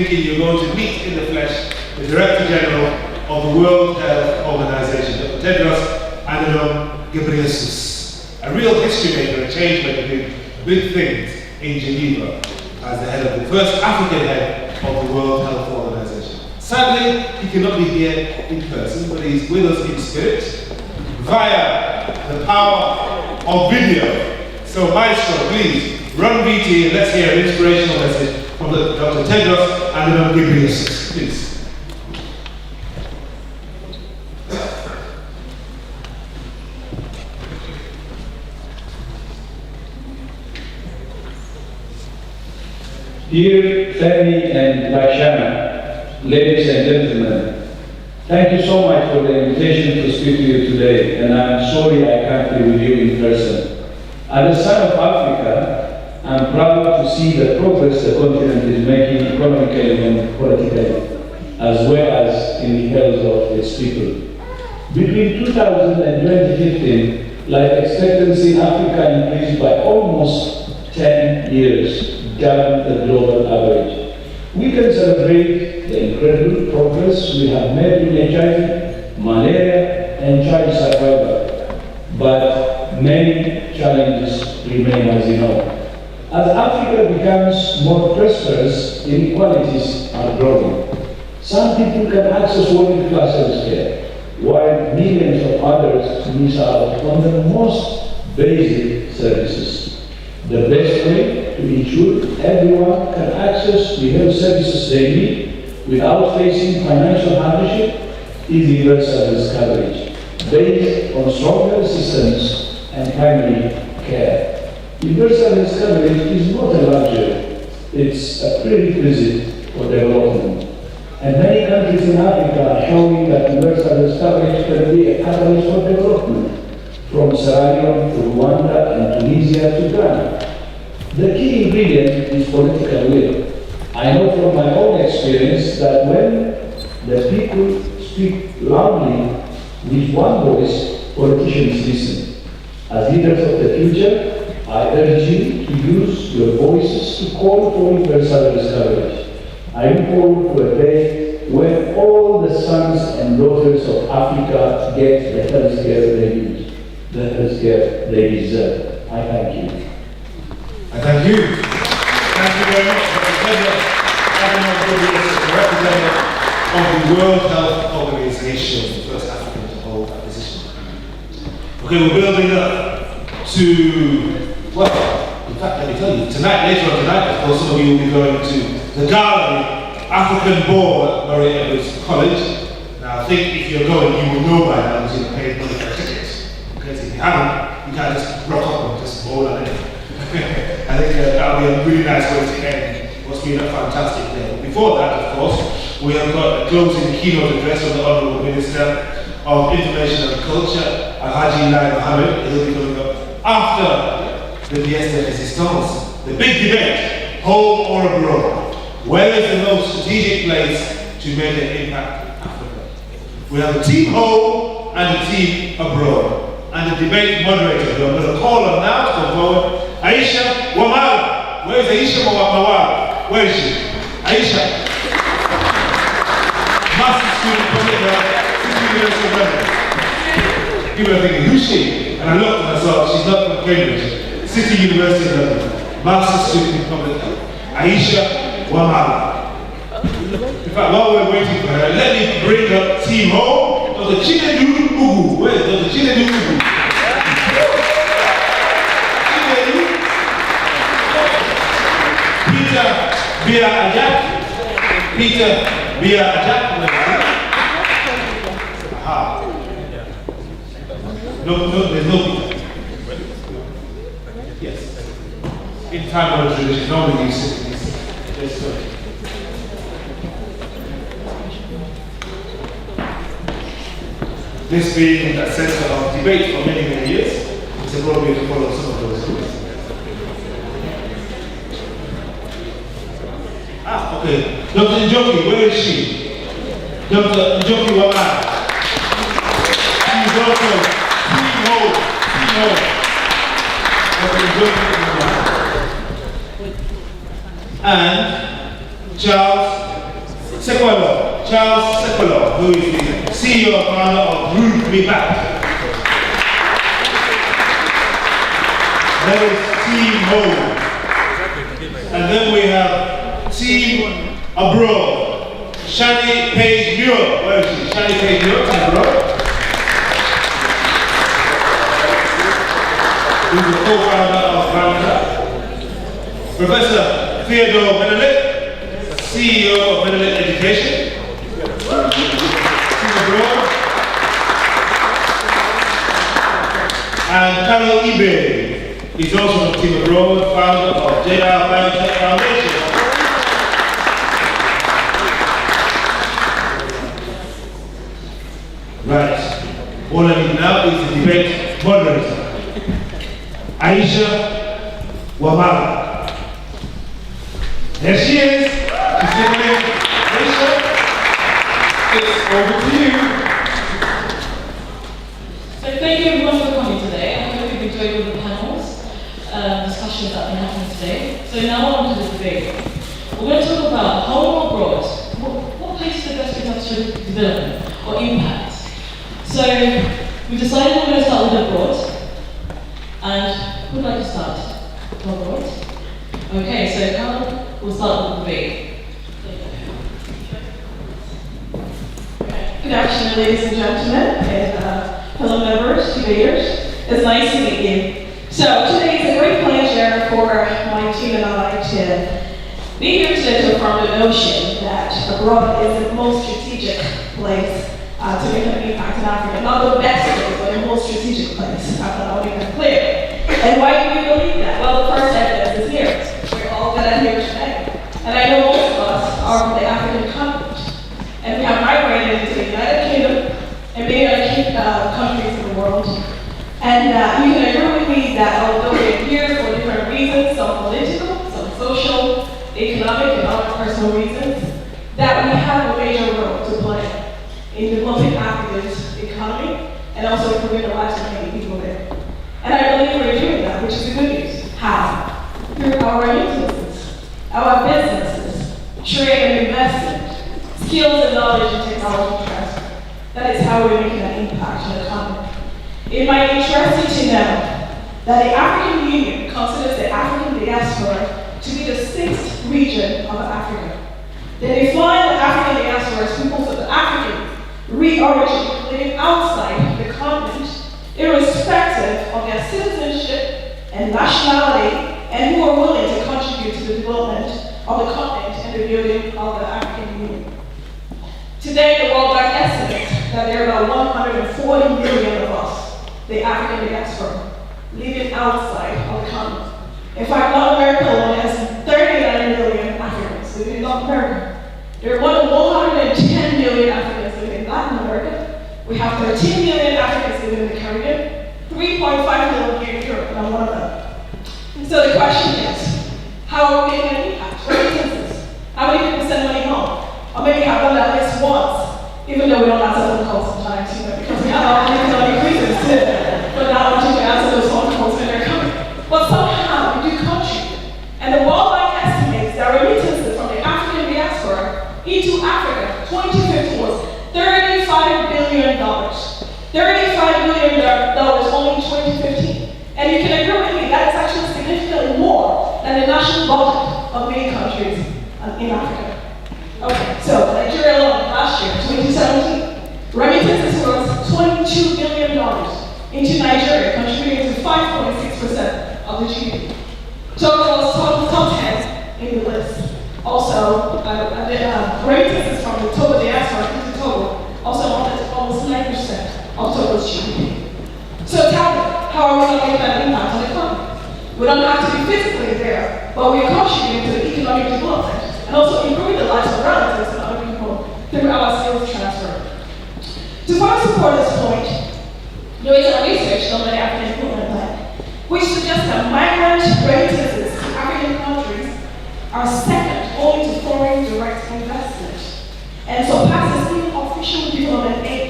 You're going to meet in the flesh the Director General of the World Health Organization, Dr. Tedros Adhanom Ghebreyesus, a real history maker, a change maker doing big things in Geneva as the head of the first African head of the World Health Organization. Sadly, he cannot be here in person, but he's with us in spirit via the power of video. So Maestro, please run VT and let's hear an inspirational message from Dr. Tedros Adhanom Ghebreyesus, please. Dear Fanny and Lashana, ladies and gentlemen, thank you so much for the invitation to speak to you today, and I'm sorry I can't be with you in person. As a son of Africa, I'm proud to see the progress the continent is making economically and politically, as well as in the health of its people. Between 2000 and 2015, life expectancy in Africa increased by almost 10 years, double the global average. We can celebrate the incredible progress we have made in HIV, malaria, and child survival, but many challenges remain, as you know. As Africa becomes more prosperous, inequalities are growing. Some people can access world-class healthcare, while millions of others miss out on the most basic services. The best way to ensure everyone can access the health services they need without facing financial hardship is universal health coverage, based on strong health systems and timely care. Universal health coverage is not a luxury, it's a prerequisite for development. And many countries in Africa are showing that universal health coverage can be a catalyst for development, from Sierra Leone to Rwanda and Tunisia to Ghana. The key ingredient is political will. I know from my own experience that when the people speak loudly with one voice, politicians listen. As leaders of the future, I urge you to use your voices to call for universal health coverage. I look forward to a day when all the sons and daughters of Africa get the healthcare they need, the healthcare they deserve. I thank you. I thank you. Thank you very much, Dr. Tedros Adhanom Ghebreyesus, the representative of the World Health Organization, the first African to hold that position. Okay, we're building up to, well, in fact, let me tell you, tonight, later on tonight, of course, some of you will be going to the Gala, African Ball at Murray Edwards College. Now, I think if you're going, you will know by now that you've paid money for tickets. Okay, so if you haven't, you can't just rock up and just bowl at it. I think that'll be a really nice way to end what's been a fantastic day. Before that, of course, we have got a closing keynote address from the Honourable Minister of Information and Culture, Alhaji Lai Mohammed. He'll be coming up after the Pièce de Résistance, the big debate, home or abroad. Where is the most strategic place to make an impact in Africa? We have a team home and a team abroad. And the debate moderator, who I'm going to call on now to come forward, Aisha Wamala. Where is Aisha Wamala? Where is she? Aisha. Master student from the University of London. People are thinking, who's she? And I looked at myself, she's not from Cambridge. City University of London. Master student in public health. Aisha Wamala. In fact, while we're waiting for her, let me bring up Team Home, Dr. Chinedu Ugu. Where is Dr. Chinedu Ugu? Peter Ajak. Peter Bia Ajak. Aha. No, there's no Peter. Yes. In time of tradition, normally you sit in this. This being a center of debate for many, many years, it's appropriate to follow some of those rules. Ah, okay. Dr. Njoki, where is she? Dr. Njoki Wamala. She's also Team Home. Dr. Njoki Wamala. And Charles Sequelo, Charles Sequelo, who is the CEO and founder of Group Me Back. Then is Team Home. And then we have Team Abroad. Shani Page Muir. Where is she? Shani Page Muir, Team Abroad. Who's the co-founder of Ramca. Professor Theodore Benedict, CEO of Benedict Education. Team Abroad. And Carol Ibe. He's also from Team Abroad, founder of JR Biotech Foundation. Right. All I need now is the debate moderator. Aisha Wamala. There she is. She's sitting. Aisha, it's over to you. So thank you everyone for coming today. I hope you've enjoyed all the panels, discussions that have been happening today. So now on to the debate. We're going to talk about home or abroad. What places the best industrial development or impact? So we've decided we're going to start with abroad. And who would like to start? Abroad? Okay, so Carol, we'll start with the debate. Good afternoon, ladies and gentlemen, and fellow members, debaters. It's nice to meet you. So today is a great pleasure for my team and I to be here today to affirm the notion that abroad is the most strategic place to make an impact in Africa. Not the best place, but the most strategic place. I thought I would make that clear. And why do we believe that? Well, the first evidence is here. We're all gathered here today. And I know most of us are from the African continent. And we have migrated into the United Kingdom and many other countries in the world. And you can agree with me that although we're here for different reasons, some political, some social, economic, and other personal reasons, that we have a major role to play in developing Africa's economy and also improving the lives of many people there. And I believe we're doing that, which is the good news. How? Through our remittances, our businesses, trade and investment, skills and knowledge and technology transfer. That is how we're making an impact on the economy. It might interest you to know that the African Union considers the African diaspora to be the 6th region of Africa. They define the African diaspora as people of the African re-origin living outside the continent, irrespective of their citizenship and nationality, and who are willing to contribute to the development of the continent and the building of the African Union. Today, the World Bank estimates that there are about 140 million of us, the African diaspora, living outside of the continent. In fact, North America alone has 39 million Africans living in North America. There are more than 110 million Africans living in Latin America. We have 13 million Africans living in the Caribbean, 3.5 million here in Europe, and I'm one of them. And so the question is, how are we making an impact? For instance, how many people send money home? Or maybe have done that at least once, even though we don't answer phone calls sometimes, because we have our own economic reasons but not wanting to answer those phone calls when they're coming. But somehow we do contribute. And the World Bank estimates that remittances from the African diaspora into Africa, 2050 was $35 billion. $35 billion only in 2015. And you can agree with me, that is actually significantly more than the national budget of many countries in Africa. Okay, so Nigeria alone last year, 2017, remittances was $22 billion into Nigeria, contributing to 5.6% of the GDP. Togo was top 10 in the list. Also, remittances from the Togo diaspora into Togo also amounted to almost 9% of Togo's GDP. So tell me, how are we going to make that impact on the economy? We don't have to be physically there, but we're contributing to the economic development and also improving the lives of relatives and other people through our skills transfer. To further support this point, there is a research done by the African Development Bank, which suggests that migrant remittances to African countries are second only to foreign direct investment, and surpasses even official development aid.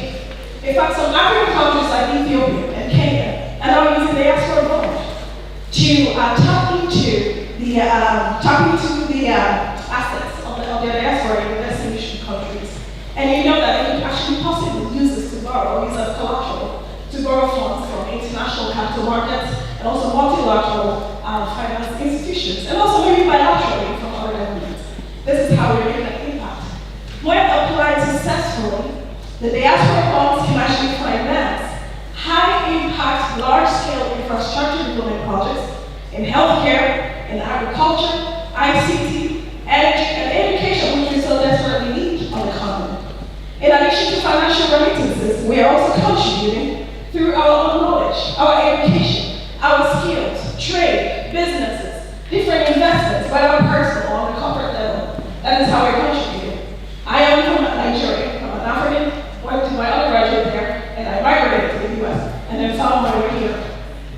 In fact, some African countries like Ethiopia and Kenya are now using the diaspora fund to tap into the assets of their diaspora in investing And you know that it can actually possibly use this to borrow, use as collateral, to borrow funds from international capital markets and also multilateral finance institutions, and also maybe bilaterally from other governments. This is how we make an impact. When applied successfully, the diaspora funds can actually finance high-impact, large-scale infrastructure development projects in healthcare, in agriculture, ICT, energy, and education, which we so desperately need on the continent. In addition to financial remittances, we are also contributing through our own knowledge, our education, our skills, trade, businesses, different investments, whether personal or on the corporate level. That is how we're contributing. I am from Nigeria. I'm an African, went to my undergraduate there, and I migrated to the US, and then found my way here.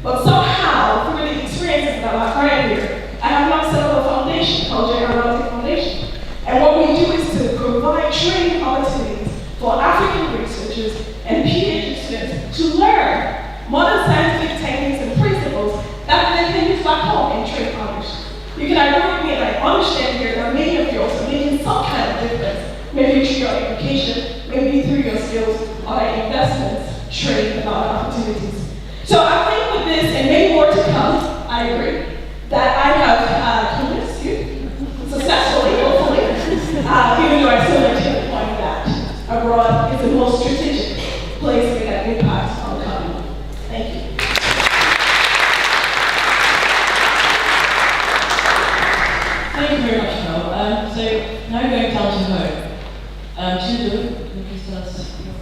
But somehow, through the experiences that I've had here, I have now set up a foundation called Ghebreyesus Foundation. And what we do is to provide training opportunities for African researchers and PhD students to learn modern scientific techniques and principles that they can use back home and train others. You can agree with me, and I understand here that many of you are also making some kind of difference, maybe through your education, maybe through your skills, or investments, trade, and other opportunities. So I think with this, and maybe more to come, I agree, that I have convinced you successfully, hopefully, even though I still maintain the point that abroad is the most strategic place to make an impact on the continent. Thank you. Thank you very much, Mel. So now going down to home. Chidu, can you please tell us your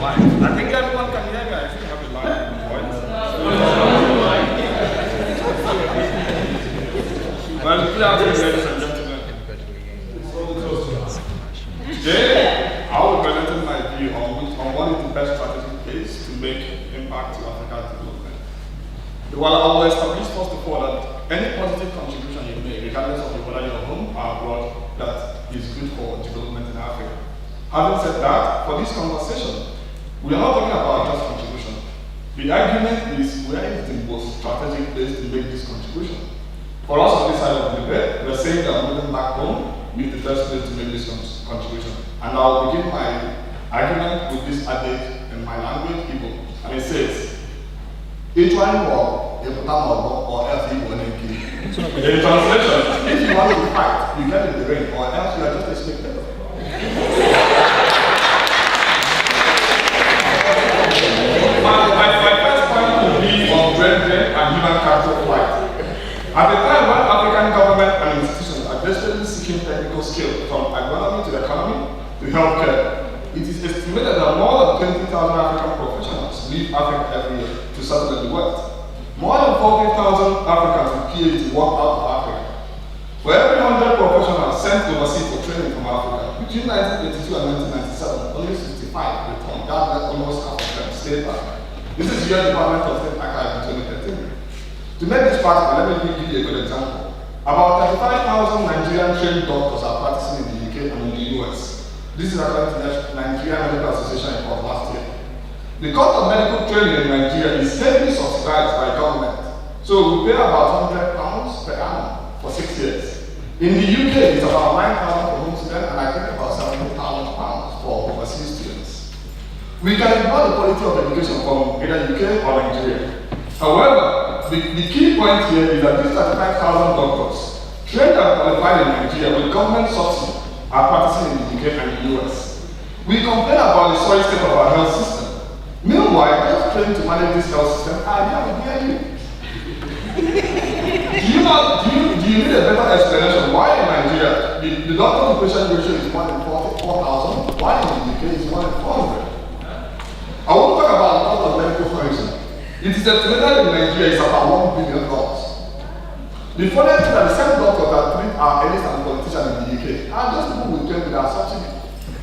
I think everyone can hear me. I think I have a line voice. Well, good afternoon, ladies and gentlemen. Today, I will present my view on one of the best strategic ways to make impact to African development. Well, I will establish first of all that any positive contribution you make, regardless of whether you're home or abroad, that is good for development in Africa. Having said that, for this conversation, we are not talking about just contribution. The argument is where is the most strategic place to make this contribution. For us on this side of the debate, we're saying that moving back home is the best place to make this contribution. And I'll begin my argument with this adage in my language, Igbo. And it says, in translation, if you want to fight, you get in the ring, or else you are just a spectator. My first point would be on brethren and human capital flight. At the time when African government and institutions are desperately seeking technical skill from agronomy to the economy to healthcare, it is estimated that more than 20,000 African professionals leave Africa every year to settle in the West. More than 40,000 Africans with PhD work out of Africa. For every 100 professionals sent overseas for training from Africa, between 1982 and 1997, only 65 returned. That meant almost half of them stayed back. This is the Department of State Archive in 2013. To make this practical, let me give you a good example. About 35,000 Nigerian trained doctors are practicing in the UK and in the US. This is according to the Nigerian Medical Association report last year. The cost of medical training in Nigeria is heavily subsidized by government. So we pay about £100 per annum for 6 years. In the UK, it's about 9,000 for home students, and I think about £70,000 for overseas students. We can ignore the quality of education from either UK or Nigeria. However, the key point here is that these 35,000 doctors, trained and qualified in Nigeria with government subsidy, are practicing in the UK and the US. We complain about the sorry state of our health system. Meanwhile, those trained to manage this health system are here to hear you. Do you need a better explanation why in Nigeria the doctor to patient ratio is 1 in 4,000, why in the UK is 1 in 400? I won't talk about the cost of medical tourism. It is estimated in Nigeria is about $1 billion. The funny thing that the same doctors that treat our elites and politicians in the UK are just people who train with our subsidy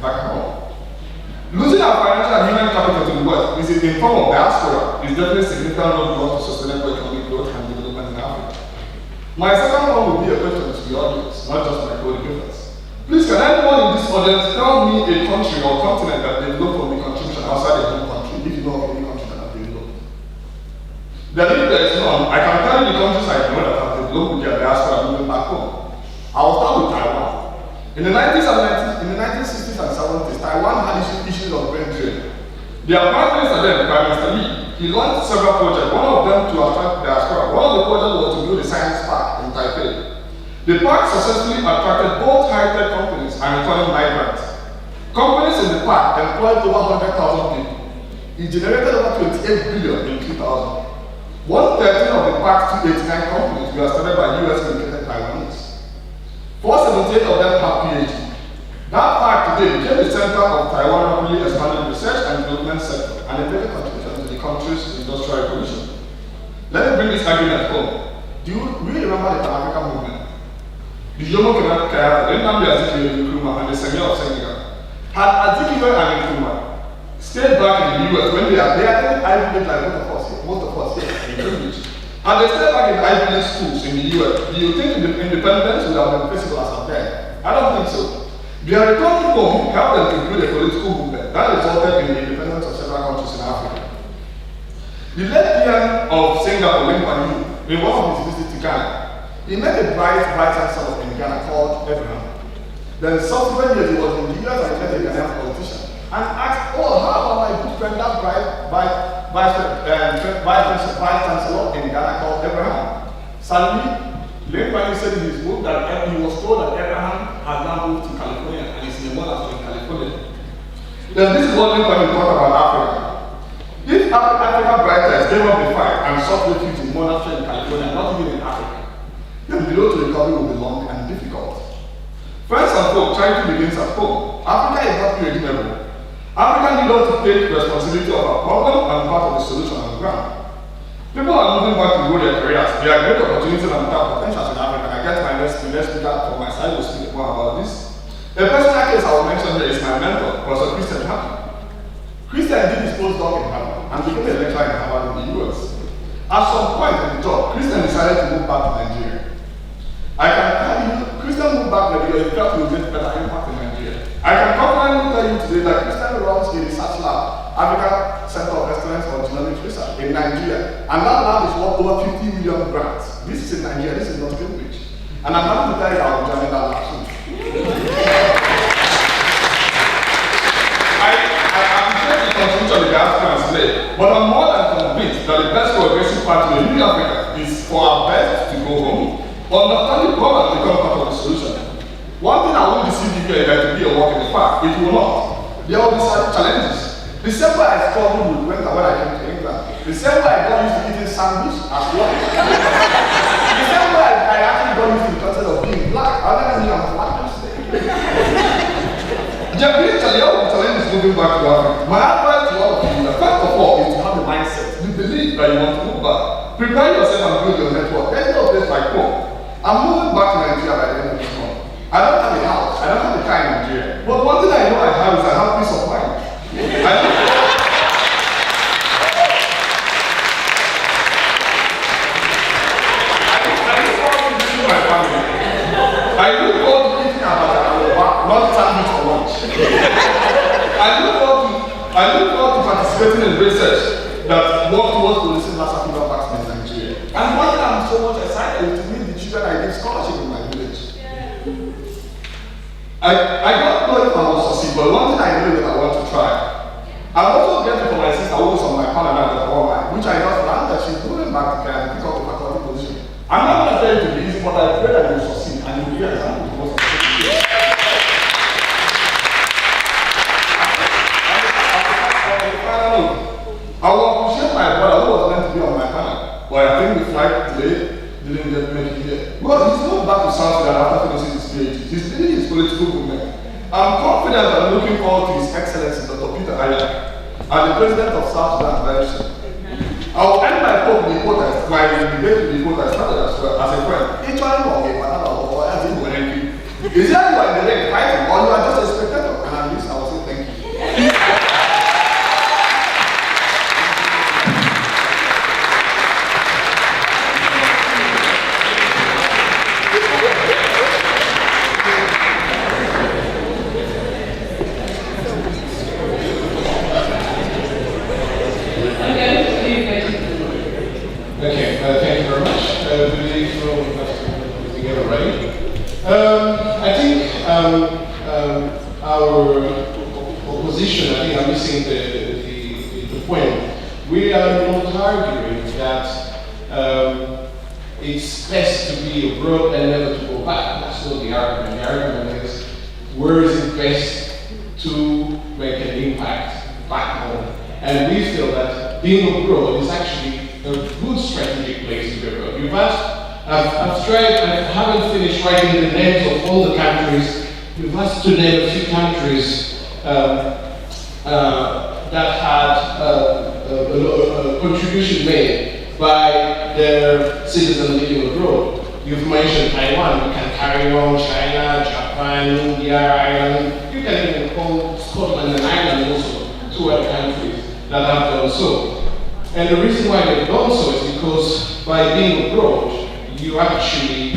back home. Losing our financial and human capital to the West is in form of diaspora is definitely a significant roadblock to sustainable economic growth and development in Africa. My second one will be a question to the audience, not just my co-debaters. Please, can anyone in this audience tell me a country or continent that developed from the contribution outside their home country, if you know of any country that have developed? Then if there is none, I can tell you the countries I know that have developed with their diaspora moving back In the 1960s and 70s, Taiwan had issues of brain drain. Their prime minister then, Prime Minister Lee, he launched several projects, one of them to attract diaspora. One of the projects was to build a science park in Taipei. The park successfully attracted both high-tech companies and returning migrants. Companies in the park employed over 100,000 people. It generated over 28 billion in 2000. 1/13 of the park's 289 companies were started by US-educated Taiwanese. 478 of them have PhD. That park today became the center of Taiwan rapidly expanding research and development sector and a major contribution to the country's industrial revolution. Let me bring this argument home. Do you really remember the Pan-African movement? The Jomo Kenyatta, the Nnamdi Azikiwe Nkrumah, and the Senghor of Senegal. Had Azikiwe and Nkrumah stayed back in the US when they attended Ivy League like most of us here in Cambridge, and they stayed back in Ivy League schools in the US, do you think independence would have been feasible as of then? I don't think so. Their return home helped them to build a political movement that resulted in the independence of several countries in Africa. The late PM of Singapore, Lee Kuan Yew, in one of his visits to Ghana, he met a vice chancellor in Ghana called Adhanom. Then subsequent years he was in the US and met a Ghanaian politician and asked, oh, how about my good friend, that vice chancellor in Ghana called Abraham? Sadly, Lee Kuan Yew said in his book that he was told that Abraham had now moved to California and is in a monastery in California. Then this is what Lee Kuan Yew thought about Africa. If African writers gave up the fight and sought refuge in monastery in California, not even in Africa, then the road to recovery will be long and difficult. Friends and folk, charity begins at home. Africa is not irredeemable. Africa needs us to take responsibility of our problem and part of the solution on the ground. People are moving back to grow their careers. There are great opportunities and untapped potentials in Africa. And I guess my next speaker from my side will speak more about this. A personal case I will mention here is my mentor, Professor Christian Harvard. Christian did his postdoc in Harvard and became a lecturer in Harvard in the US. At some point in the job, Christian decided to move back to Nigeria. I can tell you, Christian moved back to Nigeria, he felt he would get better impact in Nigeria. I can confidently tell you today that Christian runs a research lab, Africa Center of Excellence for Genomics Research in Nigeria. And that lab is worth over 50 million grants. This is in Nigeria, this is not Cambridge. And I'm happy to tell you I will join that lab soon. I appreciate the contribution the diaspora has made, but I'm more than convinced that the best progressive path to a new Africa is for our best to go home, understand the problem and become part of the solution. One thing I won't deceive you here is that to be a walk in the park. It will not. There will be some challenges. The same way I struggled with winter when I came to England. The same way I got used to eating sandwich as well. The same way I actually got used to the concept of being black. I never knew I'm black. There will be challenges moving back to Africa. My advice to all of you, first of all, is to have the mindset, the belief that you want to move back. Prepare yourself and build your network. There's no place like home. I'm moving back to Nigeria by the end of this month. I don't have a house. I don't have a car in Nigeria. But one thing I know I have is I have peace of mind. I look forward to eating about not sandwich for lunch. I look forward to participating in research that work towards producing mass African vaccines in Nigeria. And one thing I'm so much excited is to meet the children I give scholarship in my village. I don't know if I will succeed, but one thing I know is that I want to try. I'm also grateful for my sister who is on my panel now, which I just learned that she's moving back to Kenya to pick up the faculty position. I'm not going to tell you to be easy, but I pray that you will succeed and you will be an example to most of the I will appreciate my brother who was meant to be on my panel, but I think the flight today didn't get make it here. Because he's not back to South Sudan after finishing his PhD. He's leading his political movement. I'm confident and looking forward to His Excellency Dr. Peter Aya as the President of South Sudan very soon. I will end my talk with the quote my debate with the quote I started as well as a friend. Each one of you or as you were angry. Is that you are in the ring fighting or you are just a spectator? And at least I will say thank you. Thank you very much. I believe we'll have to put together ready. I think our opposition, I think I'm missing the point. We are not arguing that it's best to be abroad and never to go back. That's not the argument. The argument is, where is it best to make an impact back home? And we feel that being abroad is actually a good strategic place to be abroad. You've asked, I've tried, I haven't finished writing the names of all the countries. You've asked to name a few countries that had a contribution made by their citizens living abroad. You've mentioned Taiwan, you can carry on China, Japan, India, Ireland. You can even call Scotland and Ireland also two other countries that have done so. And the reason why they've done so is because by being abroad, you actually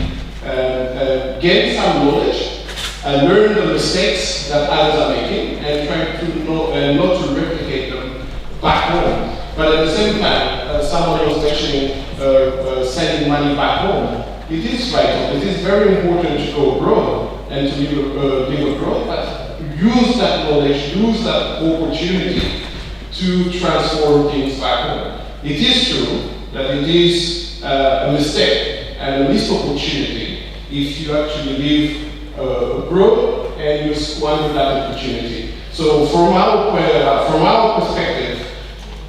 gain some knowledge, learn the mistakes that others are making, and try to not to replicate them back home. But at the same time, someone was mentioning sending money back home. It is vital. It is very important to go abroad and to live abroad, but use that knowledge, use that opportunity to transform things back home. It is true that it is a mistake and a missed opportunity if you actually live abroad and you squander that opportunity. So from our perspective,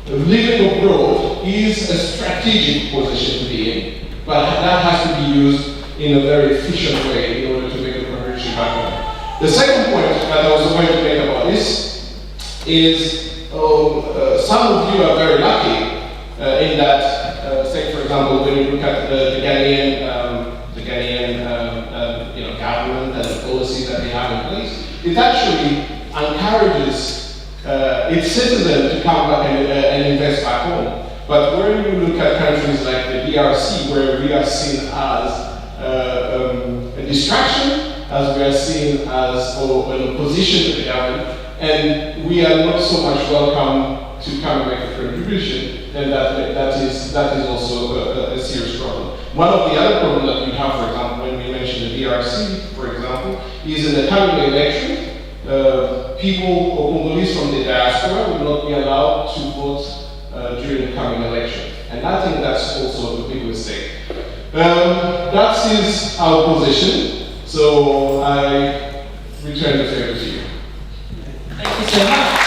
living abroad is a strategic position to be in, but that has to be used in a very efficient way in order to make a contribution back home. The second point that I was going to make about this is some of you are very lucky in that, say for example, when you look at the Ghanaian government and the policies that they have in place, it actually encourages its citizens to come back and invest back home. But when you look at countries like the DRC, where we are seen as a distraction, as we are seen as an opposition to the government, and we are not so much welcome to come and make a contribution, then that is also a serious problem. One of the other problems that we have, for example, when we mention the DRC, for example, is in the coming election, people or Congolese from the diaspora will not be allowed to vote during the coming election. And I think that's also a big mistake. That is our position, so I return the favor to you. Thank you so much.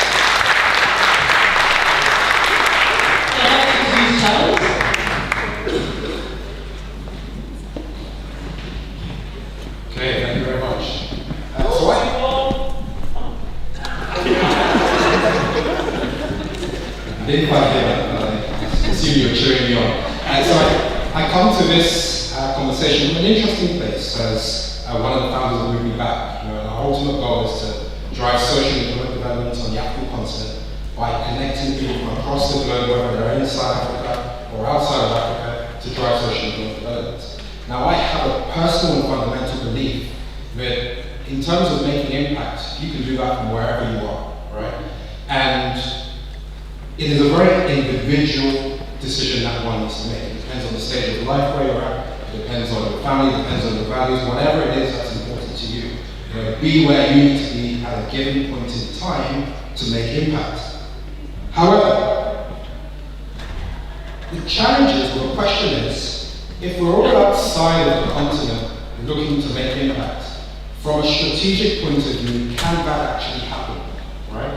So I'd like to introduce Charles. Okay, thank you very much. I didn't quite hear that, but I assume you're cheering me on. So I come to this conversation from an interesting place as one of the founders of Moving Back. Our ultimate goal is to drive social and economic development on the African continent by connecting people from across the globe, whether they're inside Africa or outside of Africa, to drive social and economic development. Now, I have a personal and fundamental belief that in terms of making impact, you can do that from wherever you are, right? And it is a very individual decision that one needs to make. It depends on the stage of life where you're at, it depends on your family, it depends on your values, whatever it is that's important to you. Be where you need to be at a given point in time to make impact. However, the challenge is, or the question is, if we're all outside of the continent looking to make impact, from a strategic point of view, can that actually happen, right?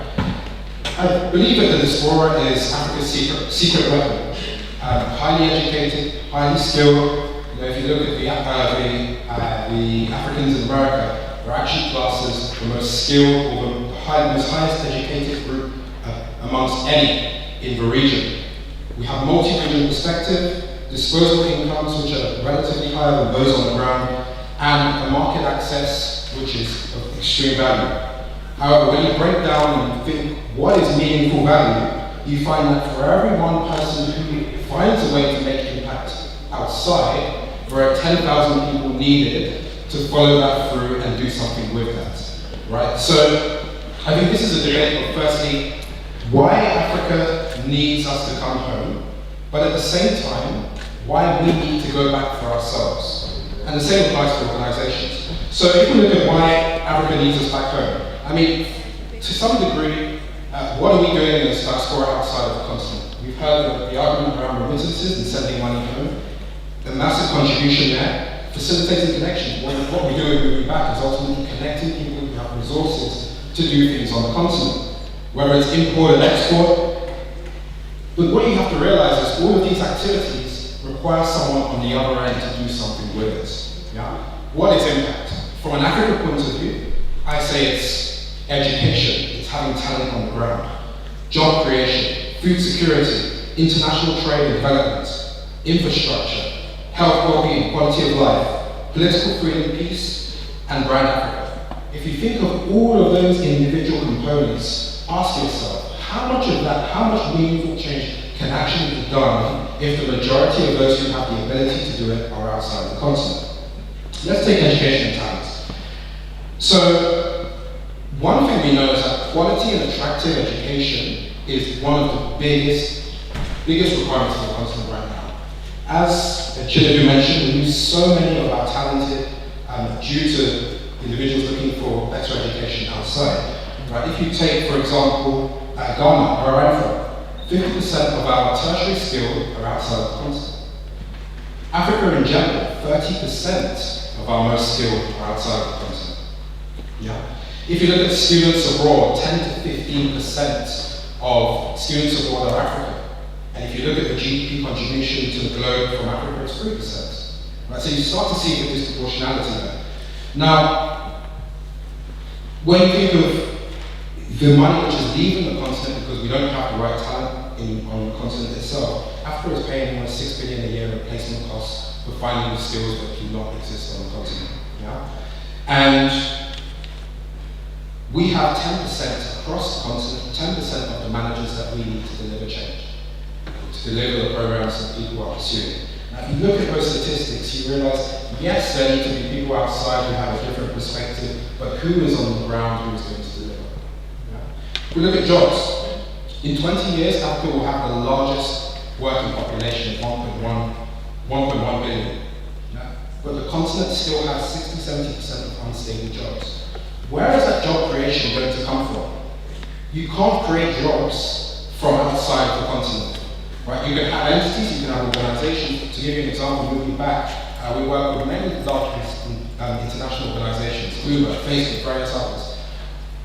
I believe that the diaspora is Africa's secret weapon. Highly educated, highly skilled. If you look at the Africans in America, they're actually classed as the most skilled or the most highest educated group amongst any in the region. We have multi-region perspective, disposable incomes which are relatively higher than those on the ground, and a market access which is of extreme value. However, when you break down and think what is meaningful value, you find that for every one person who finds a way to make impact outside, there are 10,000 people needed to follow that through and do something with that, right? So I think this is a debate of firstly, why Africa needs us to come home, but at the same time, why we need to go back for ourselves. And the same applies to organizations. So if we look at why Africa needs us back home, I mean, to some degree, what are we doing in this diaspora outside of the continent? We've heard the argument around remittances and sending money home. The massive contribution there, facilitating connections. What we do in moving back is ultimately connecting people who have resources to do things on the continent, whether it's import and export. But what you have to realize is all of these activities require someone on the other end to do something with it. Yeah? What is impact? From an African point of view, I say it's education, it's having talent on the ground, job creation, food security, international trade and development, infrastructure, health, well-being, quality of life, political freedom, peace, and brand Africa. If you think of all of those individual components, ask yourself, how much of that, how much meaningful change can actually be done if the majority of those who have the ability to do it are outside the continent? Let's take education and talent. So, one thing we know is that quality and attractive education is one of the biggest requirements for the continent right now. As Chinedu mentioned, we lose so many of our talented due to individuals looking for better education outside. Right? If you take, for example, Ghana, where I'm from, 50% of our tertiary skills are outside the continent. Africa in general, 30% of our most skilled are outside the continent. Yeah. If you look at students abroad, 10 to 15% of students abroad are African. And if you look at the GDP contribution to the globe from Africa, it's 3%. Right? So you start to see the disproportionality there. Now, when you think of the money which is leaving the continent because we don't have the right talent on the continent itself, Africa is paying almost $6 billion a year in replacement costs for finding the skills that do not exist on the continent. Yeah? And we have 10% across the continent, 10% of the managers that we need to deliver change, to deliver the programs that people are pursuing. Now, if you look at those statistics, you realize, yes, there need to be people outside who have a different perspective, but who is on the ground who is going to deliver? Yeah. If we look at jobs, in 20 years, Africa will have the largest working population of 1.1 billion. Yeah. But the continent still has 60-70% of unstable jobs. Where is that job creation going to come from? You can't create jobs from outside the continent. Right? You can have entities, you can have organizations. To give you an example, moving back, we work with many large international organizations, Uber, Facebook, various others.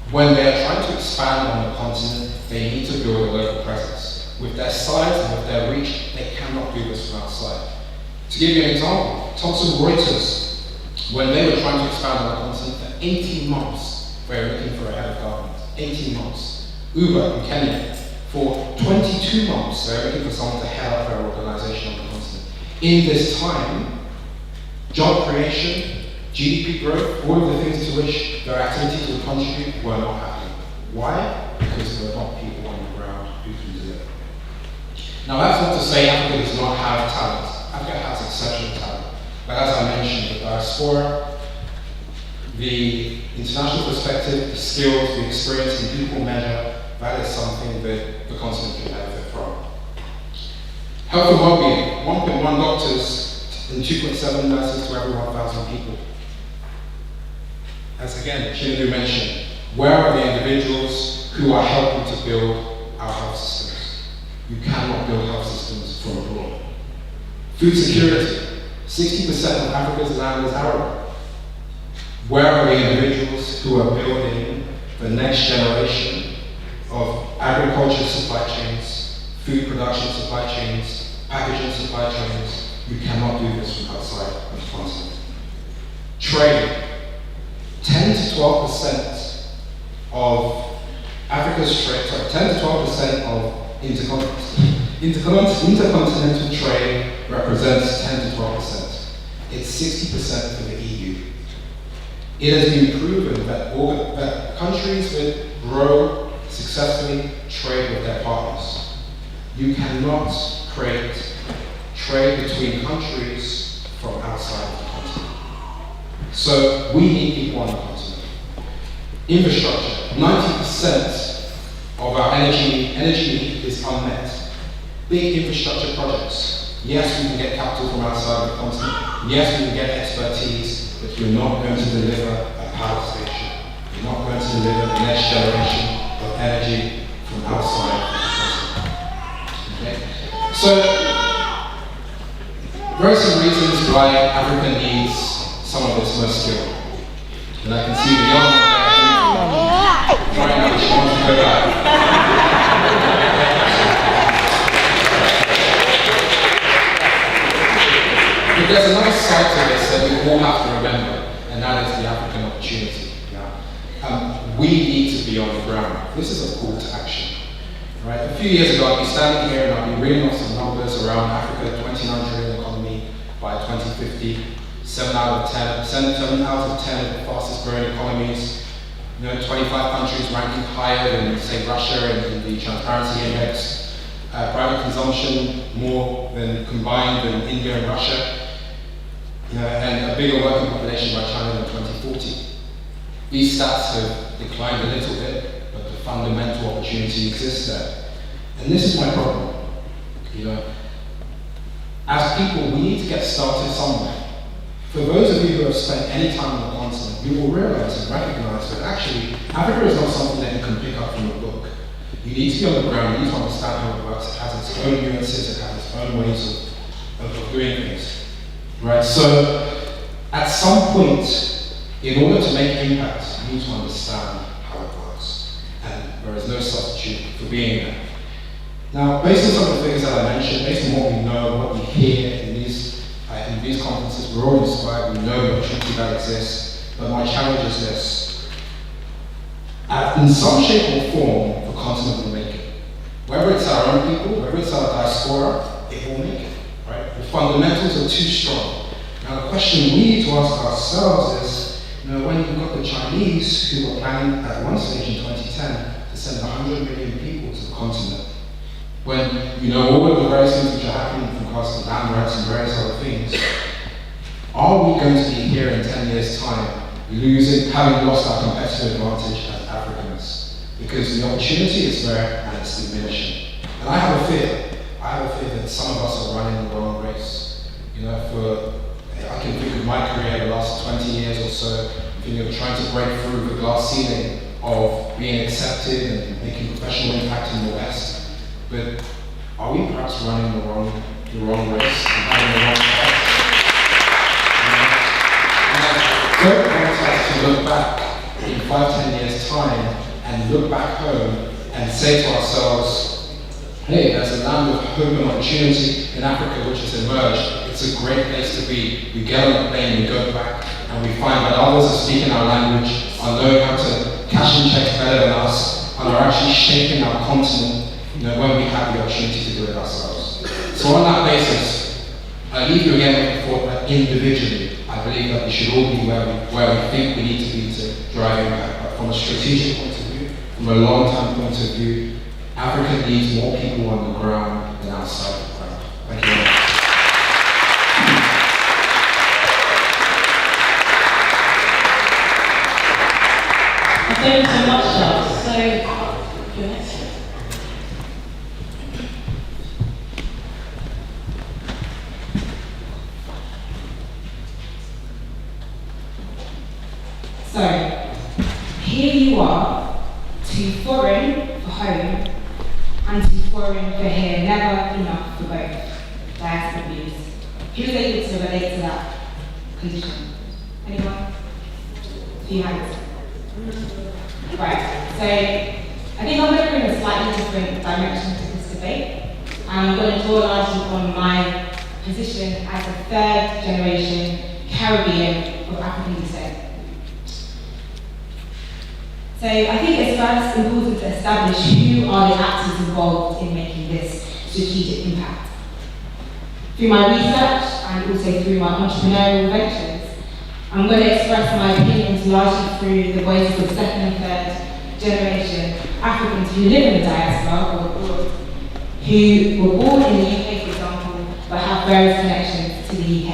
When they are trying to expand on the continent, they need to build a local presence. With their size and with their reach, they cannot do this from outside. To give you an example, Thomson Reuters, when they were trying to expand on the continent for 18 months, they were looking for a head of government. 18 months. Uber in Kenya, for 22 months, they were looking for someone to head up their organization on the continent. In this time, job creation, GDP growth, all of the things to which their activities would contribute were not happening. Why? Because there were not people on the ground who can do it. Now that's not to say Africa does not have talent. Africa has exceptional talent. But as I mentioned, the diaspora, the international perspective, the skills, the experience, and people measure, that is something that the continent can benefit from. Health and well-being, 1.1 doctors and 2.7 nurses to every 1,000 people. As again, Chinedu mentioned, where are the individuals who are helping to build our health systems? You cannot build health systems from abroad. Food security, 60% of Africa's land is arable. Where are the individuals who are building the next generation of agriculture supply chains, food production supply chains, packaging supply chains? You cannot do this from outside of the continent. Trade, 10 to 12% of Africa's trade, 10 to 12% of intercontinental trade represents 10 to 12%. It's 60% for the EU. It has been proven that countries that grow successfully trade with their partners. You cannot create trade between countries from outside of the continent. So we need people on the continent. Infrastructure, 90% of our energy need is unmet. Big infrastructure projects. Yes, we can get capital from outside the continent. Yes, we can get expertise, but you're not going to deliver a power station We're not going to deliver the next generation of energy from outside the continent. Okay? So, there are some reasons why Africa needs some of its most skill. And I can see the young one there trying out, she wants to go back. But there's another side to this that we all have to remember, and that is the African opportunity. Yeah? We need to be on the ground. This is a call to action. Right? A few years ago, I'd be standing here and I'd be reading off some numbers around Africa, 29 trillion economy by 2050, 7 out of 10 of the fastest growing economies, 25 countries ranking higher than, say, Russia in the transparency index, private consumption more than combined than India and Russia, and a bigger working population by China in 2040. These stats have declined a little bit, but the fundamental opportunity exists there. And this is my problem. As people, we need to get started somewhere. For those of you who have spent any time on the continent, you will realize and recognize that actually, Africa is not something that you can pick up from a book. You need to be on the ground, you need to understand how it works. It has its own nuances, it has its own ways of doing things. Right, so at some point, in order to make impact, you need to understand how it works. And there is no substitute for being there. Now, based on some of the things that I mentioned, based on what we know, what we hear in these conferences, we're all inspired, we know the opportunity that exists, but my challenge is this. In some shape or form, the continent will make it. Whether it's our own people, whether it's our diaspora, it will make it. Right? The fundamentals are too strong. Now the question we need to ask ourselves is, when you've got the Chinese who were planning at one stage in 2010 to send 100 million people to the continent, when all of the various things which are happening with regards to land rights and various other things, are we going to be here in 10 years' time having lost our competitive advantage as Africans? Because the opportunity is there and it's diminishing. And I have a fear that some of us are running the wrong race. I can think of my career the last 20 years or so, trying to break through the glass ceiling of being accepted and making professional impact in the West. But are we perhaps running the wrong race and having the wrong path? I don't want us to look back in 5-10 years' time and look back home and say to ourselves, hey, there's a land of hope and opportunity in Africa which has emerged. It's a great place to be. We get on the plane, we go back, and we find that others are speaking our language, are knowing how to cash in checks better than us, and are actually shaping our continent when we have the opportunity to do it ourselves. So on that basis, I leave you again with the thought that individually, I believe that we should all be where we think we need to be to drive impact. But from a strategic point of view, from a long-term point of view, Africa needs more people on the ground than outside the ground. Thank you very much. Thank you so much, Charles. So, you're next. So, here you are, too foreign for home and too foreign for here, never enough for both. Diaspora views. Who's able to relate to that condition? Anyone? A few hands. Right, so I think I'm going to bring a slightly different dimension to this debate. I'm going to draw largely on my position as a third generation Caribbean of African descent. So I think it's first important to establish who are the actors involved in making this strategic impact. Through my research and also through my entrepreneurial ventures, I'm going to express my opinions largely through the voices of second and third generation Africans who live in the diaspora or abroad, who were born in the UK, for example, but have various connections to the UK.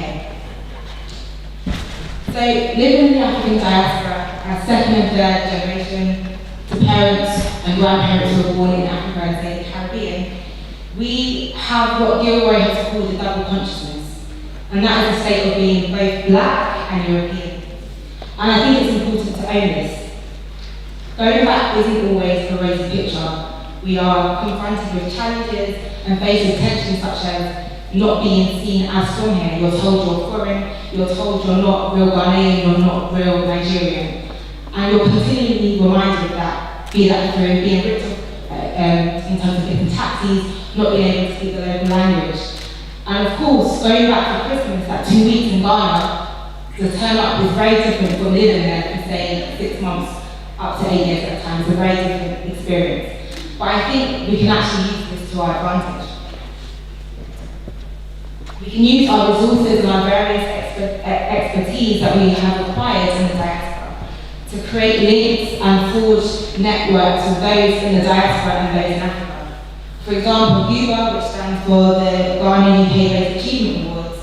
So, living in the African diaspora as second and third generation to parents and grandparents who were born in Africa and say the Caribbean, we have what Ghebreyesus has called a double consciousness, and that is a state of being both black and European. And I think it's important to own this. Going back isn't always a rosy picture. We are confronted with challenges and faced with tensions such as not being seen as from here. You're told you're foreign, you're told you're not real Ghanaian, you're not real Nigerian. And you're continually reminded of that, be that through being ripped off in terms of getting taxis, not being able to speak the local language. And of course, going back to Christmas, that 2 weeks in Ghana, the turn up is very different from living there for say 6 months up to 8 years at a time. It's a very different experience. But I think we can actually use this to our advantage. We can use our resources and our various expertise that we have acquired in the diaspora to create links and forge networks with those in the diaspora and those in Africa. For example, GUBA, which stands for the Ghana UK-based Achievement Awards,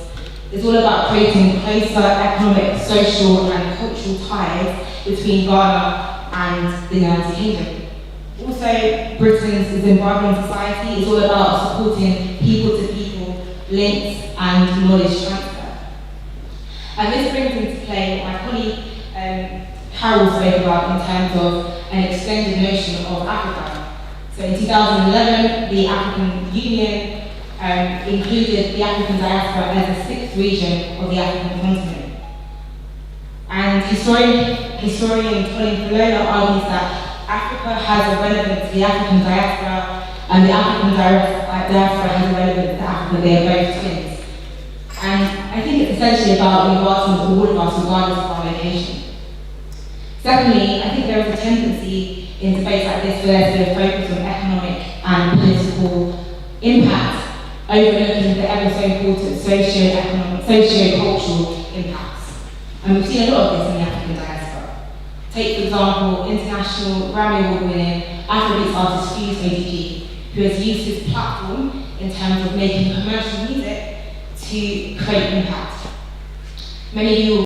is all about creating closer economic, social and cultural ties between Ghana and the United Kingdom. Also, Britain's Zimbabwean Society is all about supporting people-to-people links and knowledge transfer. And this brings into play what my colleague Carol spoke about in terms of an extended notion of Africa. So in 2011, the African Union included the African diaspora as the 6th region of the African continent. And historian Colin Filona argues that Africa has a relevance to the African diaspora, and the African diaspora has a relevance to Africa. They are both twins. And I think it's essentially about the advancement of all of us, regardless of our location. Secondly, I think there is a tendency in debates like this for there to be a focus on economic and political impact, overlooking the ever so important socio-cultural impacts. And we've seen a lot of this in the African diaspora. Take, for example, international Grammy Award-winning Afrobeat artist Fuse ATC, who has used his platform in terms of making commercial music to create impact. Many of you